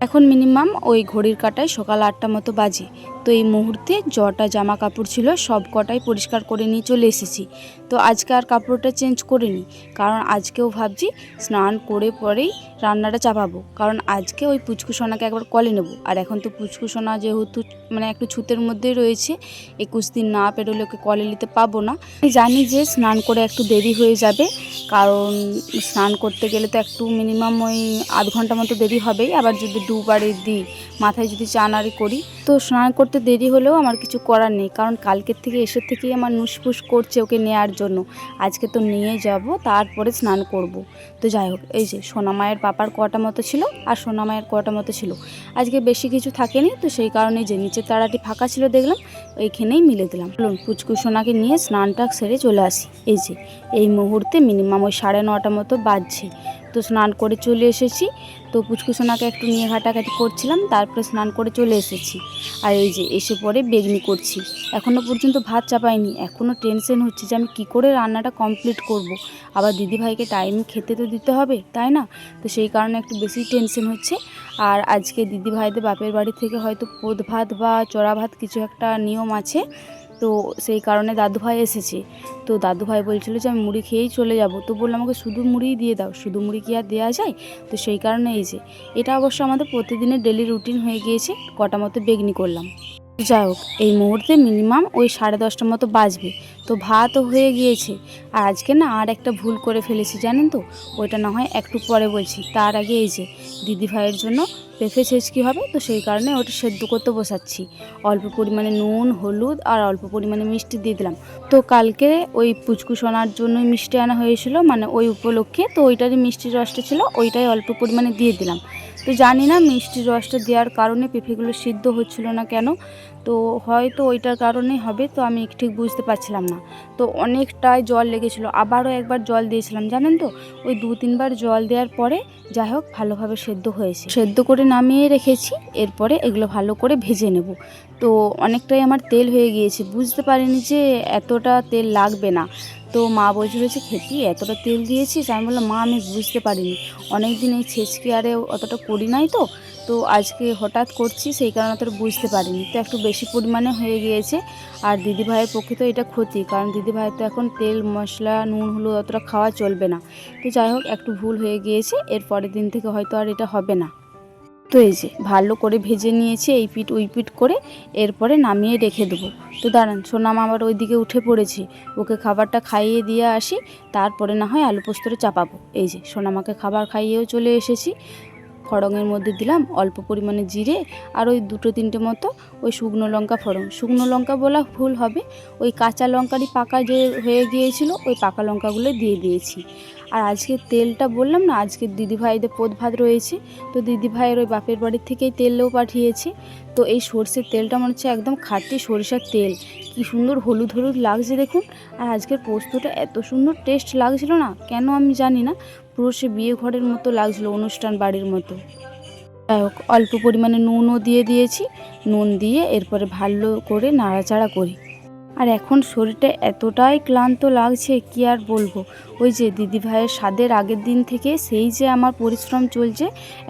এখন মিনিমাম ওই ঘড়ির কাঁটায় সকাল 8টা মতো বাজে। তো এই মুহূর্তে জটা জামা কাপড় ছিল সব কটাই পরিষ্কার করে নিয়ে চলে এসেছি। তো আজকে আর কাপড়টা চেঞ্জ করিনি, কারণ আজকেও ভাবছি স্নান করে পরেই রান্নাটা চাপাবো। কারণ আজকে ওই পুচকু সোনাকে একবার কলে নেব। আর এখন তো পুচকু সোনা যেহেতু মানে একটু ছুতের মধ্যেই রয়েছে, 21 দিন না পেরোলে ওকে কলে নিতে পাবো না। আমি জানি যে স্নান করে একটু দেরি হয়ে যাবে, কারণ স্নান করতে গেলে তো একটু মিনিমাম ওই আধ ঘন্টা মতো দেরি হবেই। আবার যদি দুবারে দিই, মাথায় যদি চানারি করি, তো স্নান করতে দেরি হলেও আমার কিছু করার নেই, কারণ কালকের থেকে এসে থেকেই আমার নুসফুস করছে ওকে নেওয়ার জন্য। আজকে তো নিয়ে যাব, তারপরে স্নান করব। তো যাই হোক, এই যে সোনামায়ের পাপার কটা মতো ছিল আর সোনামায়ের কটা মতো ছিল, আজকে বেশি কিছু থাকেনি। তো সেই কারণে যে নিচের তাড়াটি ফাঁকা ছিল দেখলাম, এইখানেই মিলে দিলাম। চলুন পুচকু সোনাকে নিয়ে স্নানটা সেরে চলে আসি। এই যে এই মুহূর্তে মিনিমাম ওই 9:30 মতো বাজছে। তো স্নান করে চলে এসেছি। তো পুচকু সোনাকে একটু নিয়ে ঘাটাঘাটি করছিলাম, তারপরে স্নান করে চলে এসেছি। আর এই যে এসে পরে বেগনি করছি। এখনও পর্যন্ত ভাত চাপাইনি, এখনও টেনশন হচ্ছে যে আমি কী করে রান্নাটা কমপ্লিট করব। আবার দিদিভাইকে টাইম খেতে তো দিতে হবে, তাই না? তো সেই কারণে একটু বেশি টেনশন হচ্ছে। আর আজকে দিদিভাইদের বাপের বাড়ি থেকে হয়তো পোদ ভাত বা চড়া ভাত কিছু একটা নিয়ম আছে। তো সেই কারণে দাদুভাই এসেছে। তো দাদুভাই বলছিল যে আমি মুড়ি খেয়েই চলে যাব। তো বললাম আমাকে শুধু মুড়িই দিয়ে দাও, শুধু মুড়ি কি আর দেওয়া যায়? তো সেই কারণে এই যে এটা অবশ্য আমাদের প্রতিদিনের ডেলি রুটিন হয়ে গিয়েছে। কটা মতো বেগনি করলাম। যাই হোক, এই মুহূর্তে মিনিমাম ওই 10:30 মতো বাজবে। তো ভাতও হয়ে গিয়েছে। আর আজকে না আর একটা ভুল করে ফেলেছি জানেন তো, ওইটা না হয় একটু পরে বলছি। তার আগে এই যে দিদিভাইয়ের জন্য পেঁপে ছেঁচকি হবে, তো সেই কারণে ওটা সেদ্ধ করতে বসাচ্ছি। অল্প পরিমাণে নুন, হলুদ আর অল্প পরিমাণে মিষ্টি দিয়ে দিলাম। তো কালকে ওই পুচকু সোনার জন্যই মিষ্টি আনা হয়েছিল, মানে ওই উপলক্ষে। তো ওইটারই মিষ্টির রসটা ছিল, ওইটাই অল্প পরিমাণে দিয়ে দিলাম। তো জানি না মিষ্টির রসটা দেওয়ার কারণে পেঁপেগুলো সিদ্ধ হচ্ছিল না কেন। তো হয়তো ওইটার কারণেই হবে, তো আমি ঠিক বুঝতে পারছিলাম না। তো অনেকটাই জল লেগেছিলো, আবারও একবার জল দিয়েছিলাম জানেন তো। ওই 2-3 বার জল দেওয়ার পরে যাই হোক ভালোভাবে সেদ্ধ হয়েছে। সেদ্ধ করে নামিয়ে রেখেছি। এরপরে এগুলো ভালো করে ভেজে নেব। তো অনেকটাই আমার তেল হয়ে গিয়েছে, বুঝতে পারিনি যে এতটা তেল লাগবে না। তো মা বলছিল যে খেতি এতটা তেল দিয়েছিস। আমি বললাম মা আমি বুঝতে পারিনি, অনেক দিন এই ছেচকি আরে অতটা করি নাই তো। তো আজকে হঠাৎ করছি, সেই কারণে অতটা বুঝতে পারিনি। তো একটু বেশি পরিমাণে হয়ে গিয়েছে। আর দিদিভাইয়ের পক্ষে তো এটা ক্ষতি, কারণ দিদিভাইয়ের তো এখন তেল মশলা নুন হলুদ অতটা খাওয়া চলবে না। তো যাই হোক একটু ভুল হয়ে গিয়েছে, এর পরের দিন থেকে হয়তো আর এটা হবে না। তো এই যে ভালো করে ভেজে নিয়েছি এই পিঠ ওই পিঠ করে, এরপরে নামিয়ে রেখে দেবো। তো দাঁড়ান, সোনাম আবার ওইদিকে উঠে পড়েছি, ওকে খাবারটা খাইয়ে দিয়ে আসি, তারপরে না হয় আলু পোস্তটা চাপাবো। এই যে সোনামাকে খাবার খাইয়েও চলে এসেছি। ফড়ঙের মধ্যে দিলাম অল্প পরিমাণে জিরে, আর ওই 2-3টে মতো ওই শুকনো লঙ্কা ফোড়ন। শুকনো লঙ্কা বলা ভুল হবে, ওই কাঁচা লঙ্কারই পাকা যে হয়ে গিয়েছিল, ওই পাকা লঙ্কাগুলো দিয়ে দিয়েছি। আর আজকে তেলটা বললাম না, আজকে দিদিভাইদের পোদ ভাত রয়েছে। তো দিদিভাইয়ের ওই বাপের বাড়ির থেকেই তেলও পাঠিয়েছে। তো এই সর্ষের তেলটা মনে হচ্ছে একদম খাঁটি সরিষার তেল। কি সুন্দর হলুদ হলুদ লাগছে দেখুন। আর আজকের পোস্তটা এত সুন্দর টেস্ট লাগছিল না কেন আমি জানি না, পুরো সে বিয়ে ঘরের মতো লাগছিল, অনুষ্ঠান বাড়ির মতো। যাই হোক অল্প পরিমাণে নুনও দিয়ে দিয়েছি। নুন দিয়ে এরপরে ভালো করে নাড়াচাড়া করি। আর এখন শরীরটা এতটাই ক্লান্ত লাগছে কি আর বলবো। ওই যে দিদিভাইয়ের স্বাদের আগের দিন থেকে সেই যে আমার পরিশ্রম চলছে,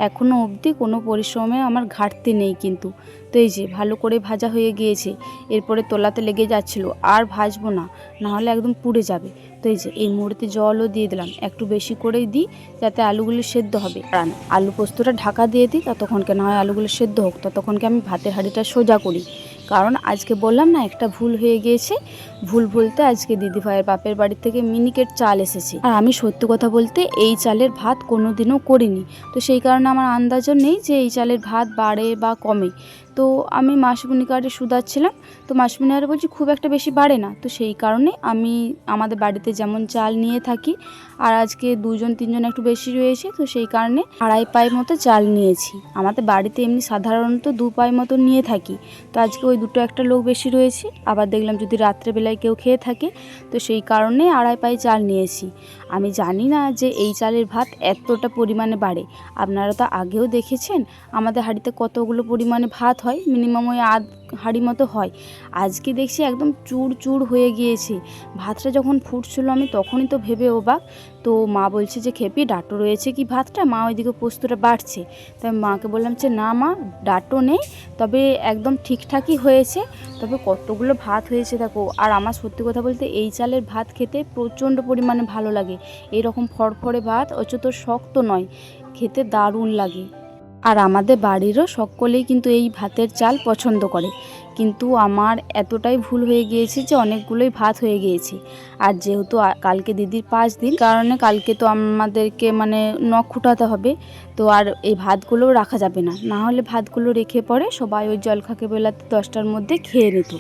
এখনও অবধি কোনো পরিশ্রমে আমার ঘাটতি নেই কিন্তু। তো এই যে ভালো করে ভাজা হয়ে গিয়েছে, এরপরে তোলাতে লেগে যাচ্ছিলো, আর ভাজবো না, নাহলে একদম পুড়ে যাবে। তো এই যে এই মুহূর্তে জলও দিয়ে দিলাম, একটু বেশি করেই দিই যাতে আলুগুলো সেদ্ধ হবে। আর আলু পোস্তটা ঢাকা দিয়ে দিই, ততক্ষণকে না হয় আলুগুলো সেদ্ধ হোক, ততক্ষণকে আমি ভাতের হাঁড়িটা সোজা করি। কারণ আজকে বললাম না একটা ভুল হয়ে গিয়েছে। ভুল বলতে আজকে দিদিভাইয়ের বাপের বাড়ি থেকে মিনিকেট চাল এসেছে, আর আমি সত্যি কথা বলতে এই চালের ভাত কোনোদিনও করিনি। তো সেই কারণে আমার আন্দাজও নেই যে এই চালের ভাত বাড়ে বা কমে। তো আমি মাসিমণিকে আরে শুধাচ্ছিলাম, তো মাসিমণি আরে বলছি খুব একটা বেশি বাড়ে না। তো সেই কারণে আমি আমাদের বাড়িতে যেমন চাল নিয়ে থাকি, আর আজকে 2-3জন একটু বেশি রয়েছে, তো সেই কারণে 2.5 পাই মতো চাল নিয়েছি। আমাদের বাড়িতে এমনি সাধারণত 2 পাই মতো নিয়ে থাকি। তো আজকে ওই 2-1টা লোক বেশি রয়েছে, আবার দেখলাম যদি রাত্রেবেলায় কেউ খেয়ে থাকে, তো সেই কারণে 2.5 পাই চাল নিয়েছি। আমি জানি না যে এই চালের ভাত এতটা পরিমাণে বাড়ে। আপনারা তো আগেও দেখেছেন আমাদের হাঁড়িতে কতগুলো পরিমাণে ভাত হয় মিনিমাম ওই আধ হাঁড়ি মতো হয়। আজকে দেখছি একদম চুর চুর হয়ে গিয়েছে। ভাতটা যখন ফুটছিল আমি তখনই তো ভেবে অবাক। তো মা বলছে যে খেপি ডাঁটো রয়েছে কি ভাতটা? মা ওইদিকে পোস্তটা বাড়ছে। তাই মাকে বললাম যে না মা, ডাঁটো নেই, তবে একদম ঠিকঠাকই হয়েছে। তবে কতগুলো ভাত হয়েছে দেখো। আর আমার সত্যি কথা বলতে এই চালের ভাত খেতে প্রচণ্ড পরিমাণে ভালো লাগে। এইরকম ফড়ফড়ে ভাত অথচ শক্ত নয়, খেতে দারুণ লাগে। আর আমাদের বাড়িরও সকলেই কিন্তু এই ভাতের চাল পছন্দ করে। কিন্তু আমার এতটাই ভুল হয়ে গিয়েছে যে অনেকগুলোই ভাত হয়ে গিয়েছে। আর যেহেতু কালকে দিদির 5 দিন, কারণে কালকে তো আমাদেরকে মানে নখ খুঁটাতে হবে। তো আর এই ভাতগুলোও রাখা যাবে না, না হলে ভাতগুলো রেখে পরে সবাই ওই জলখাকে বেলাতে 10টার মধ্যে খেয়ে নিত।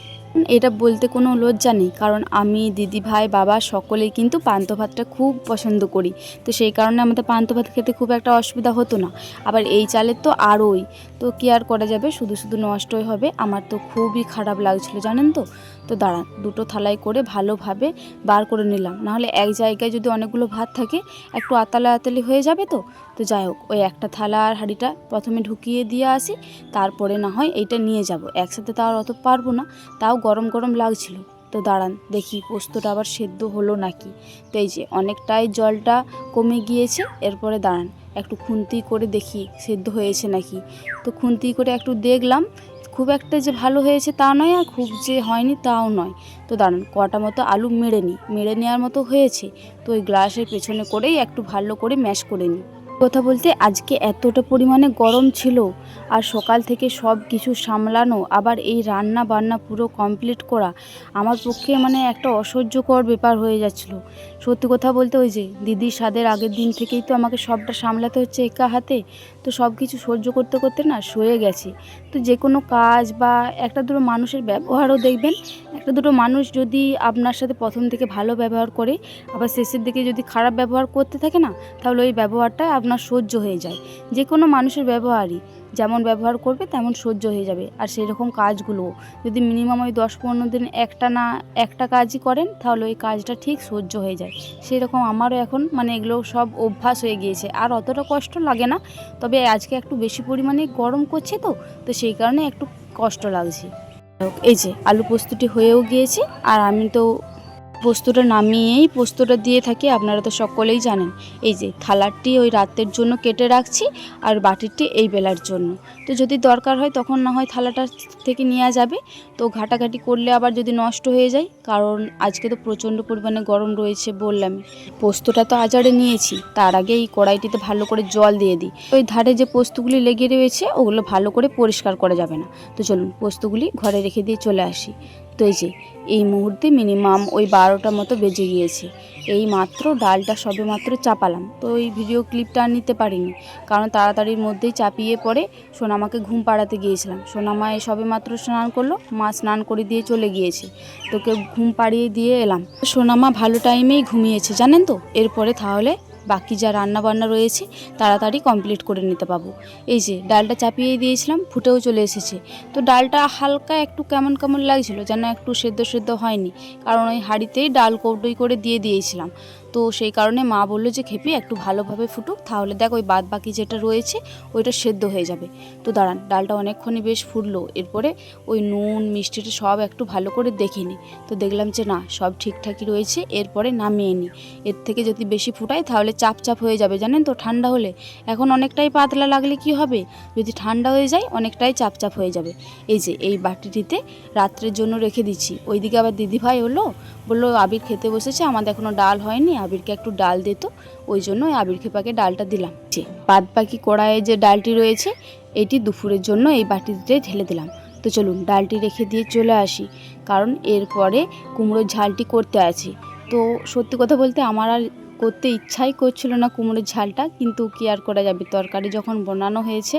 এটা বলতে কোনো লজ্জা নেই, কারণ আমি, দিদি ভাই, বাবা সকলেই কিন্তু পান্তা ভাতটা খুব পছন্দ করি। তো সেই কারণে আমাদের পান্তা ভাত খেতে খুব একটা অসুবিধা হতো না। আবার এই চালের তো আরোই, তো কি আর করা যাবে, শুধু শুধু নষ্টই হবে। আমার তো খুবই খারাপ লাগছিল জানেন তো। তো দাঁড়ান, দুটো থালায় করে ভালোভাবে বার করে নিলাম, নাহলে এক জায়গায় যদি অনেকগুলো ভাত থাকে একটু আতালা আতালি হয়ে যাবে। তো তো যাই হোক, ওই একটা থালা আর হাঁড়িটা প্রথমে ঢুকিয়ে দিয়ে আসি, তারপরে না হয় এইটা নিয়ে যাব। একসাথে তো আর অত পারবো না, তাও গরম গরম লাগছিল। তো দাঁড়ান দেখি পোস্তটা আবার সেদ্ধ হলো নাকি। তো এই যে অনেকটাই জলটা কমে গিয়েছে। এরপরে দাঁড়ান একটু খুন্তি করে দেখি সেদ্ধ হয়েছে নাকি। তো খুন্তি করে একটু দেখলাম, খুব একটা যে ভালো হয়েছে তা নয়, আর খুব যে হয়নি তাও নয়। তো দাঁড়ান কটা মতো আলু মেরে নেওয়ার মতো হয়েছে। তো ওই গ্লাসের পেছনে করেই একটু ভালো করে ম্যাশ করে নিই। কথা বলতে আজকে এতটা পরিমাণে গরম ছিল, আর সকাল থেকে সব কিছু সামলানো, আবার এই রান্না বান্না পুরো কমপ্লিট করা আমার পক্ষে মানে একটা অসহ্যকর ব্যাপার হয়ে যাচ্ছিল। সত্যি কথা বলতে ওই যে দিদির স্বাদের আগের দিন থেকেই তো আমাকে সবটা সামলাতে হচ্ছে একা হাতে। তো সব কিছু সহ্য করতে করতে না সয়ে গেছি। তো যে কোনো কাজ বা একটা দুটো মানুষের ব্যবহারও দেখবেন, একটা দুটো মানুষ যদি আপনার সাথে প্রথম থেকে ভালো ব্যবহার করে, আবার শেষের দিকে যদি খারাপ ব্যবহার করতে থাকে না, তাহলে ওই ব্যবহারটা আপনার সহ্য হয়ে যায়। যে কোনো মানুষের ব্যবহারই যেমন ব্যবহার করবে তেমন সহ্য হয়ে যাবে। আর সেই রকম কাজগুলো যদি মিনিমাম ওই 10-15 দিন একটা কাজই করেন, তাহলে ওই কাজটা ঠিক সহ্য হয়ে যায়। সেই রকম আমারও এখন মানে এগুলো সব অভ্যাস হয়ে গিয়েছে, আর অতটা কষ্ট লাগে না। তবে আজকে একটু বেশি পরিমাণে গরম করছে, তো সেই কারণে একটু কষ্ট লাগছে। এই যে আলু পোস্তটি হয়েও গিয়েছে, আর আমি তো পোস্তটা নামিয়েই পোস্তটা দিয়ে থাকি, আপনারা তো সকলেই জানেন। এই যে থালাটি ওই রাতের জন্য কেটে রাখছি, আর বাটিটি এই বেলার জন্য। তো যদি দরকার হয় তখন না হয় থালাটা থেকে নেওয়া যাবে। তো ঘাটাঘাটি করলে আবার যদি নষ্ট হয়ে যায়, কারণ আজকে তো প্রচণ্ড পরিমাণে গরম রয়েছে বললাম। পোস্তটা তো আজাড়ে নিয়েছি, তার আগে এই কড়াইটিতে ভালো করে জল দিয়ে দিই। ওই ধারে যে পোস্তগুলি লেগে রয়েছে ওগুলো ভালো করে পরিষ্কার করা যাবে না। তো চলুন পোস্তগুলি ঘরে রেখে দিয়ে চলে আসি। তো এই যে এই মুহূর্তে মিনিমাম ওই 12টা মতো বেজে গিয়েছে। এই মাত্র ডালটা সবে মাত্র চাপালাম। তো এই ভিডিও ক্লিপটা আর নিতে পারিনি, কারণ তাড়াতাড়ির মধ্যেই চাপিয়ে পড়ে সোনামাকে ঘুম পাড়াতে গিয়েছিলাম। সোনামা সবে মাত্র স্নান করলো, মা স্নান করে দিয়ে চলে গিয়েছে, তোকে ঘুম পাড়িয়ে দিয়ে এলাম। সোনামা ভালো টাইমেই ঘুমিয়েছে জানেন তো। এরপরে তাহলে বাকি যা রান্না বান্না রয়েছে তাড়াতাড়ি কমপ্লিট করে নিতে পাবো। এই যে ডালটা চাপিয়ে দিয়েছিলাম, ফুটেও চলে এসেছে। তো ডালটা হালকা একটু কেমন কেমন লাগছিল, যেন একটু সেদ্ধ হয়নি, কারণ ওই হাঁড়িতেই ডাল কৌটোই করে দিয়ে দিয়েছিলাম। তো সেই কারণে মা বললো যে খেপি একটু ভালোভাবে ফুটুক, তাহলে দেখ ওই বাদ বাকি যেটা রয়েছে ওইটা সেদ্ধ হয়ে যাবে। তো দাঁড়ান ডালটা অনেকক্ষণই বেশ ফুটলো। এরপরে ওই নুন মিষ্টিটা সব একটু ভালো করে দেখে নিই। তো দেখলাম যে না, সব ঠিকঠাকই রয়েছে। এরপরে নামিয়ে নিই। এর থেকে যদি বেশি ফুটাই তাহলে চাপ হয়ে যাবে জানেন তো। ঠান্ডা হলে এখন অনেকটাই পাতলা লাগলে কি হবে, যদি ঠান্ডা হয়ে যায় অনেকটাই চাপ হয়ে যাবে। এই যে এই বাটিটিতে রাত্রের জন্য রেখে দিচ্ছি। ওইদিকে আবার দিদিভাই বললো আবির খেতে বসেছে, আমাদের এখনও ডাল হয়নি, আবিরকে একটু ডাল দিত। ওই জন্য আবির খেপাকে ডালটা দিলাম। বাদ বাকি কড়াইয়ে যে ডালটি রয়েছে এটি দুপুরের জন্য এই বাটিতে ঢেলে দিলাম। তো চলুন ডালটি রেখে দিয়ে চলে আসি, কারণ এরপরে কুমড়োর ঝালটি করতে আছে। তো সত্যি কথা বলতে আমার আর করতে ইচ্ছাই করছিল না কুমড়োর ঝালটা, কিন্তু কি আর করা যাবে, তরকারি যখন বানানো হয়েছে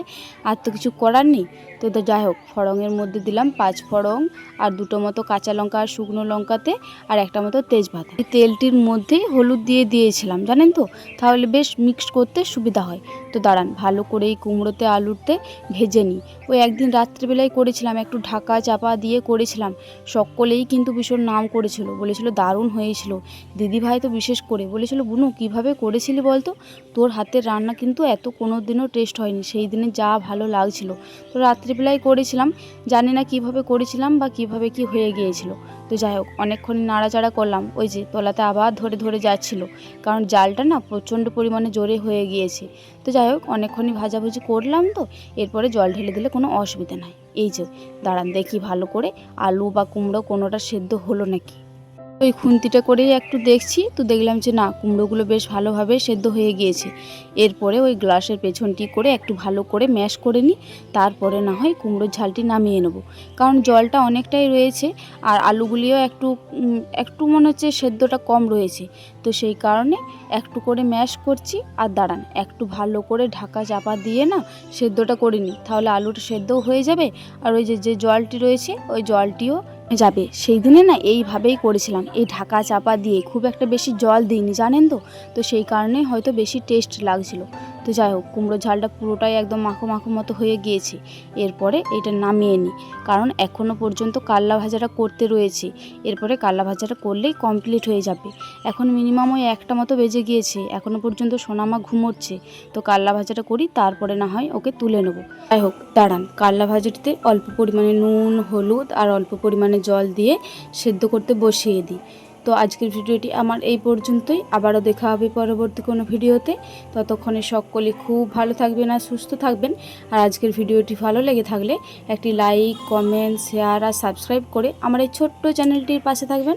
আর তো কিছু করার নেই। তো যাই হোক, ফড়ংয়ের মধ্যে দিলাম 5 ফড়ং, আর 2টো মতো কাঁচা লঙ্কা আর শুকনো লঙ্কাতে, আর একটা মতো তেজপাতা। এই তেলটির মধ্যেই হলুদ দিয়ে দিয়েছিলাম জানেন তো, তাহলে বেশ মিক্স করতে সুবিধা হয়। তো দাঁড়ান ভালো করে এই কুমড়োতে আলুতে ভেজে নিই। ওই একদিন রাত্রিবেলায় করেছিলাম, একটু ঢাকা চাপা দিয়ে করেছিলাম। সকলেই কিন্তু ভীষণ নাম করেছিল, বলেছিল দারুণ হয়েছিল। দিদিভাই তো বিশেষ করে বলেছিল বুনু কীভাবে করেছিলি বলতো? তোর হাতের রান্না কিন্তু এত কোনো দিনও টেস্ট হয়নি, সেই দিনে যা ভালো লাগছিল। তো রাত্রিবেলায় করেছিলাম, জানি না কিভাবে করেছিলাম বা কিভাবে কি হয়ে গিয়েছিল। তো যাই হোক, অনেকক্ষণ নাড়াচাড়া করলাম, ওই যে তলাতে আবার ধরে ধরে যাচ্ছিলো, কারণ জালটা না প্রচণ্ড পরিমাণে জোরে হয়ে গিয়েছে। তো যাই হোক, অনেকক্ষণই ভাজাভুজি করলাম, তো এরপরে জল ঢেলে দিলে কোনো অসুবিধা নাই। এই যে দাঁড়ান দেখি ভালো করে আলু বা কুমড়ো কোনোটা সেদ্ধ হলো নাকি। ওই খুন্তিটা করেই একটু দেখছি, তো দেখলাম যে না, কুমড়োগুলো বেশ ভালোভাবে সেদ্ধ হয়ে গিয়েছে। এরপরে ওই গ্লাসের পেছনটি করে একটু ভালো করে ম্যাশ করে নিই, তারপরে না হয় কুমড়োর ঝালটি নামিয়ে নেব। কারণ জলটা অনেকটাই রয়েছে আর আলুগুলিও একটু মনে হচ্ছে সেদ্ধটা কম রয়েছে। তো সেই কারণে একটু করে ম্যাশ করছি। আর দাঁড়ান, একটু ভালো করে ঢাকা চাপা দিয়ে না সেদ্ধটা করে নিই, তাহলে আলুটা সেদ্ধও হয়ে যাবে আর ওই যে জলটি রয়েছে ওই জলটিও যাবে। সেই দিনে না এইভাবেই করেছিলাম, এই ঢাকা চাপা দিয়ে, খুব একটা বেশি জল দিইনি জানেন তো। তো সেই কারণেই হয়তো বেশি টেস্ট লাগছিল। তো যাই হোক, কুমড়োর ঝালটা পুরোটাই একদম মাখো মাখো মতো হয়ে গিয়েছে। এরপরে এটা নামিয়ে নিই, কারণ এখনও পর্যন্ত কাল্লা ভাজাটা করতে রয়েছে। এরপরে কাল্লা ভাজাটা করলেই কমপ্লিট হয়ে যাবে। এখন মিনিমাম ওই 1টা মতো বেজে গিয়েছে, এখনও পর্যন্ত সোনামা ঘুমোচ্ছে। তো কাল্লা ভাজাটা করি, তারপরে না হয় ওকে তুলে নেব। যাই হোক দাঁড়ান, কাল্লা ভাজাটিতে অল্প পরিমাণে নুন, হলুদ আর অল্প পরিমাণে জল দিয়ে সেদ্ধ করতে বসিয়ে দিই। তো আজকের ভিডিওটি আমার এই পর্যন্তই, আবারও দেখা হবে পরবর্তী কোনো ভিডিওতে। ততক্ষণে সকলে খুব ভালো থাকবেন আর সুস্থ থাকবেন। আর আজকের ভিডিওটি ভালো লেগে থাকলে একটি লাইক, কমেন্ট, শেয়ার আর সাবস্ক্রাইব করে আমার এই ছোট্ট চ্যানেলটির পাশে থাকবেন।